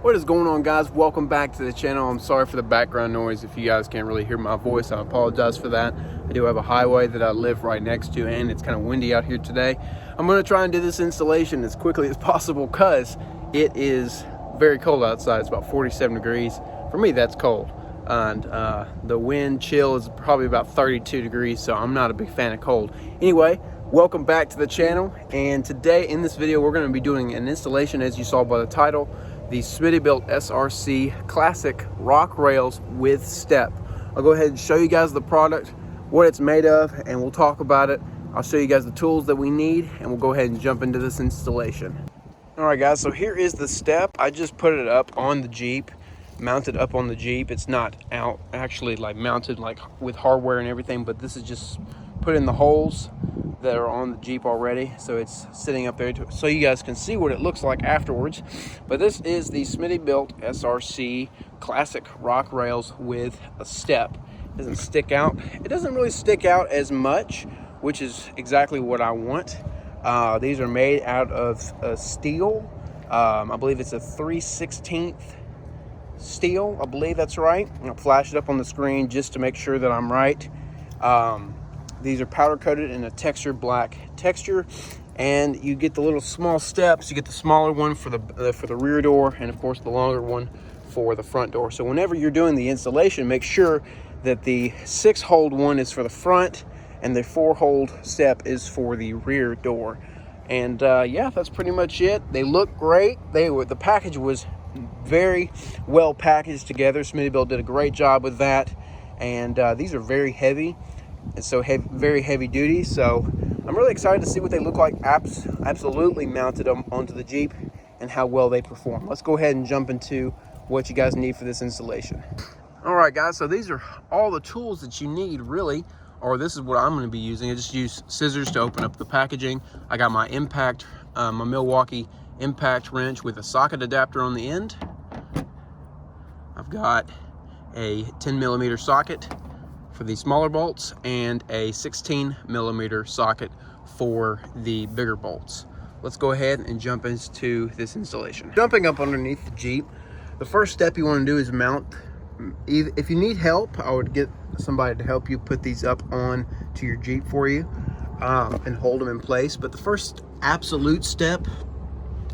What is going on, guys? Welcome back to the channel. I'm sorry for the background noise. If you guys can't really hear my voice, I apologize for that. I do have a highway that I live right next to, and it's kind of windy out here today. I'm going to try and do this installation as quickly as possible because it is very cold outside. It's about 47 degrees. For me, that's cold. And the wind chill is probably about 32 degrees, so I'm not a big fan of cold. Anyway, welcome back to the channel. And today in this video, we're going to be doing an installation, as you saw by the title, the Smittybilt SRC Classic Rock Rails with Step. I'll go ahead and show you guys the product, what it's made of, and we'll talk about it. I'll show you guys the tools that we need, and we'll go ahead and jump into this installation. All right, guys, so here is the Step. I just put it up on the Jeep, mounted up on the Jeep. It's not out actually like mounted like with hardware and everything, but this is just put in the holes that are on the Jeep already, so it's sitting up there so you guys can see what it looks like afterwards. But this is the Smittybilt SRC Classic Rock Rails with a Step. It doesn't stick out. It doesn't really stick out as much, which is exactly what I want. These are made out of steel. I believe it's a 3/16 steel. I believe that's right. I'll flash it up on the screen just to make sure that I'm right. These are powder coated in a textured black texture, and you get the little small steps. You get the smaller one for the rear door, and of course the longer one for the front door. So whenever you're doing the installation, make sure that the 6-hole one is for the front and the 4-hole step is for the rear door. And yeah, that's pretty much it. They look great. The package was very well packaged together. Smittybilt did a great job with that, and these are very heavy. And so very heavy duty, so I'm really excited to see what they look like absolutely mounted onto the Jeep and how well they perform. Let's go ahead and jump into what you guys need for this installation. All right, guys, so these are all the tools that you need, really, or this is what I'm going to be using. I just use scissors to open up the packaging. I got my impact, my Milwaukee impact wrench with a socket adapter on the end. I've got a 10mm socket for the smaller bolts and a 16mm socket for the bigger bolts. Let's go ahead and jump into this installation. Jumping up underneath the Jeep, the first step you want to do is mount. If you need help, I would get somebody to help you put these up on to your Jeep for you and hold them in place. But the first absolute step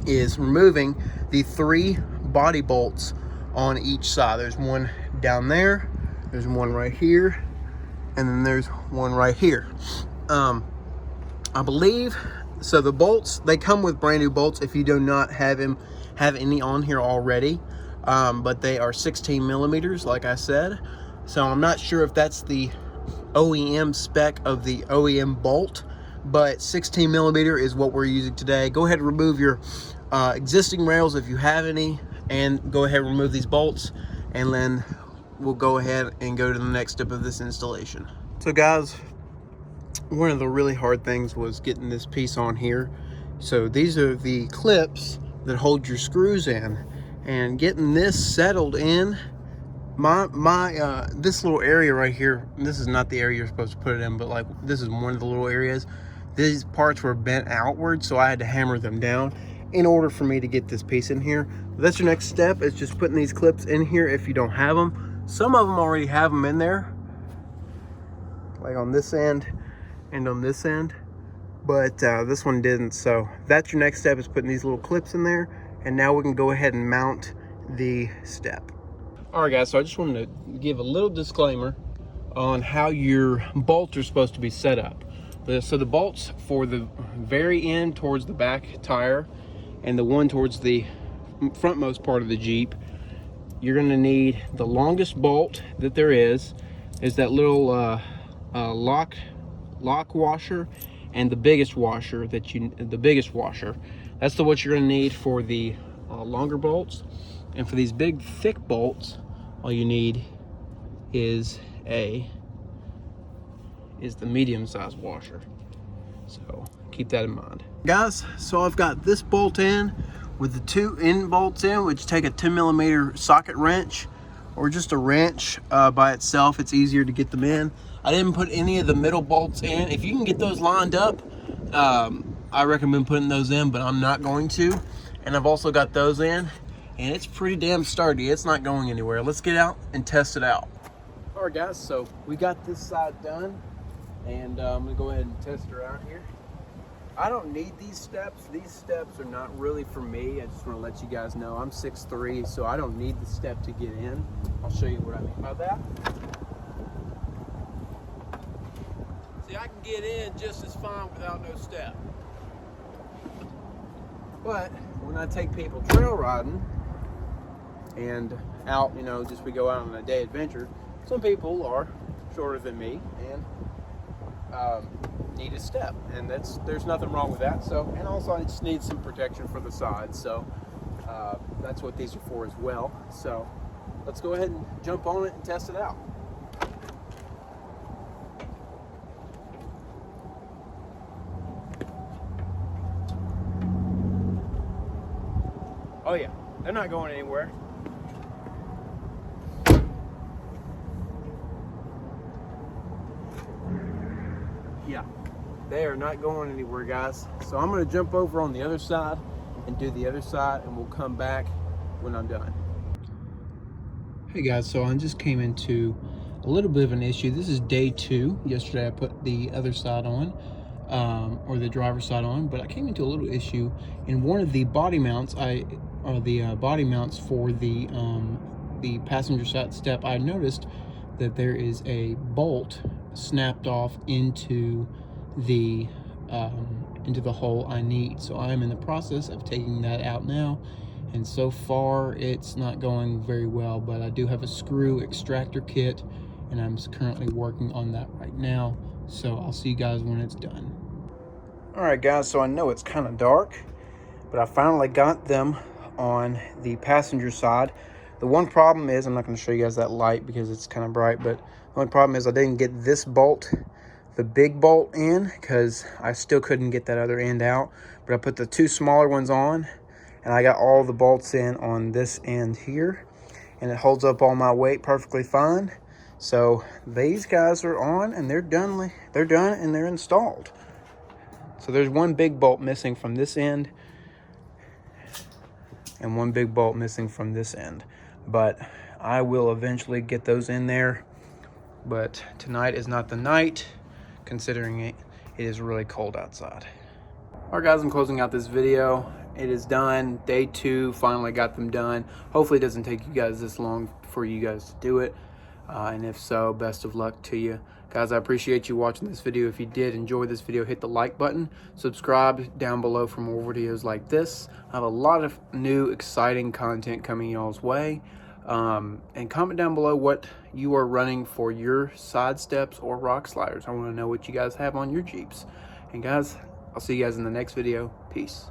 is removing the 3 body bolts on each side. There's one down there, there's one right here, and then there's one right here. I believe, so the bolts, they come with brand new bolts if you do not have any on here already, but they are 16mm, like I said. So I'm not sure if that's the OEM spec of the OEM bolt, but 16mm is what we're using today. Go ahead and remove your existing rails if you have any, and go ahead and remove these bolts, and then we'll go ahead and go to the next step of this installation. So guys, one of the really hard things was getting this piece on here. So these are the clips that hold your screws in, and getting this settled in. This little area right here, this is not the area you're supposed to put it in, but like this is one of the little areas. These parts were bent outward, so I had to hammer them down in order for me to get this piece in here. But that's your next step, is just putting these clips in here if you don't have them. Some of them already have them in there, like on this end and on this end, but this one didn't. So that's your next step, is putting these little clips in there, and now we can go ahead and mount the Step. All right, guys, so I just wanted to give a little disclaimer on how your bolts are supposed to be set up. So the bolts for the very end towards the back tire and the one towards the frontmost part of the Jeep, you're going to need the longest bolt that there is that little lock washer, and the biggest washer that's what you're going to need for the longer bolts. And for these big thick bolts, all you need is the medium-sized washer. So keep that in mind, guys. So I've got this bolt in with the 2 end bolts in, which take a 10mm socket wrench, or just a wrench by itself. It's easier to get them in. I didn't put any of the middle bolts in. If you can get those lined up, I recommend putting those in, but I'm not going to. And I've also got those in. and it's pretty damn sturdy. It's not going anywhere. Let's get out and test it out. All right, guys, so we got this side done, and I'm gonna go ahead and test it around here. I don't need these steps. These steps are not really for me. I just want to let you guys know I'm 6'3", so I don't need the step to get in. I'll show you what I mean by that. See, I can get in just as fine without no step. But when I take people trail riding and out, you know, just we go out on a day adventure, some people are shorter than me and need a step, and there's nothing wrong with that. So, and also I just need some protection for the sides, so that's what these are for as well. So let's go ahead and jump on it and test it out. Oh yeah, they're not going anywhere. Yeah, they are not going anywhere, guys. So I'm gonna jump over on the other side and do the other side, and we'll come back when I'm done. Hey guys, so I just came into a little bit of an issue. This is day 2. Yesterday I put the other side on, or the driver's side on, but I came into a little issue in one of the body mounts. Body mounts for the passenger side step. I noticed that there is a bolt snapped off into the hole I need. So I am in the process of taking that out now, and so far it's not going very well, but I do have a screw extractor kit, and I'm currently working on that right now. So I'll see you guys when it's done. All right, guys, so I know it's kind of dark, but I finally got them on the passenger side. The one problem is, I'm not going to show you guys that light because it's kind of bright, but the only problem is I didn't get this bolt, the big bolt, in, because I still couldn't get that other end out. But I put the 2 smaller ones on, and I got all the bolts in on this end here, and it holds up all my weight perfectly fine. So these guys are on, and they're done, and they're installed. So there's one big bolt missing from this end and one big bolt missing from this end, but I will eventually get those in there. But tonight is not the night, considering it is really cold outside. All right, guys, I'm closing out this video. It is done. Day 2, finally got them done. Hopefully it doesn't take you guys this long for you guys to do it, and if so, best of luck to you guys. I appreciate you watching this video. If you did enjoy this video, hit the like button, subscribe down below for more videos like this. I have a lot of new exciting content coming y'all's way, and comment down below what you are running for your side steps or rock sliders. I want to know what you guys have on your Jeeps. And guys, I'll see you guys in the next video. Peace.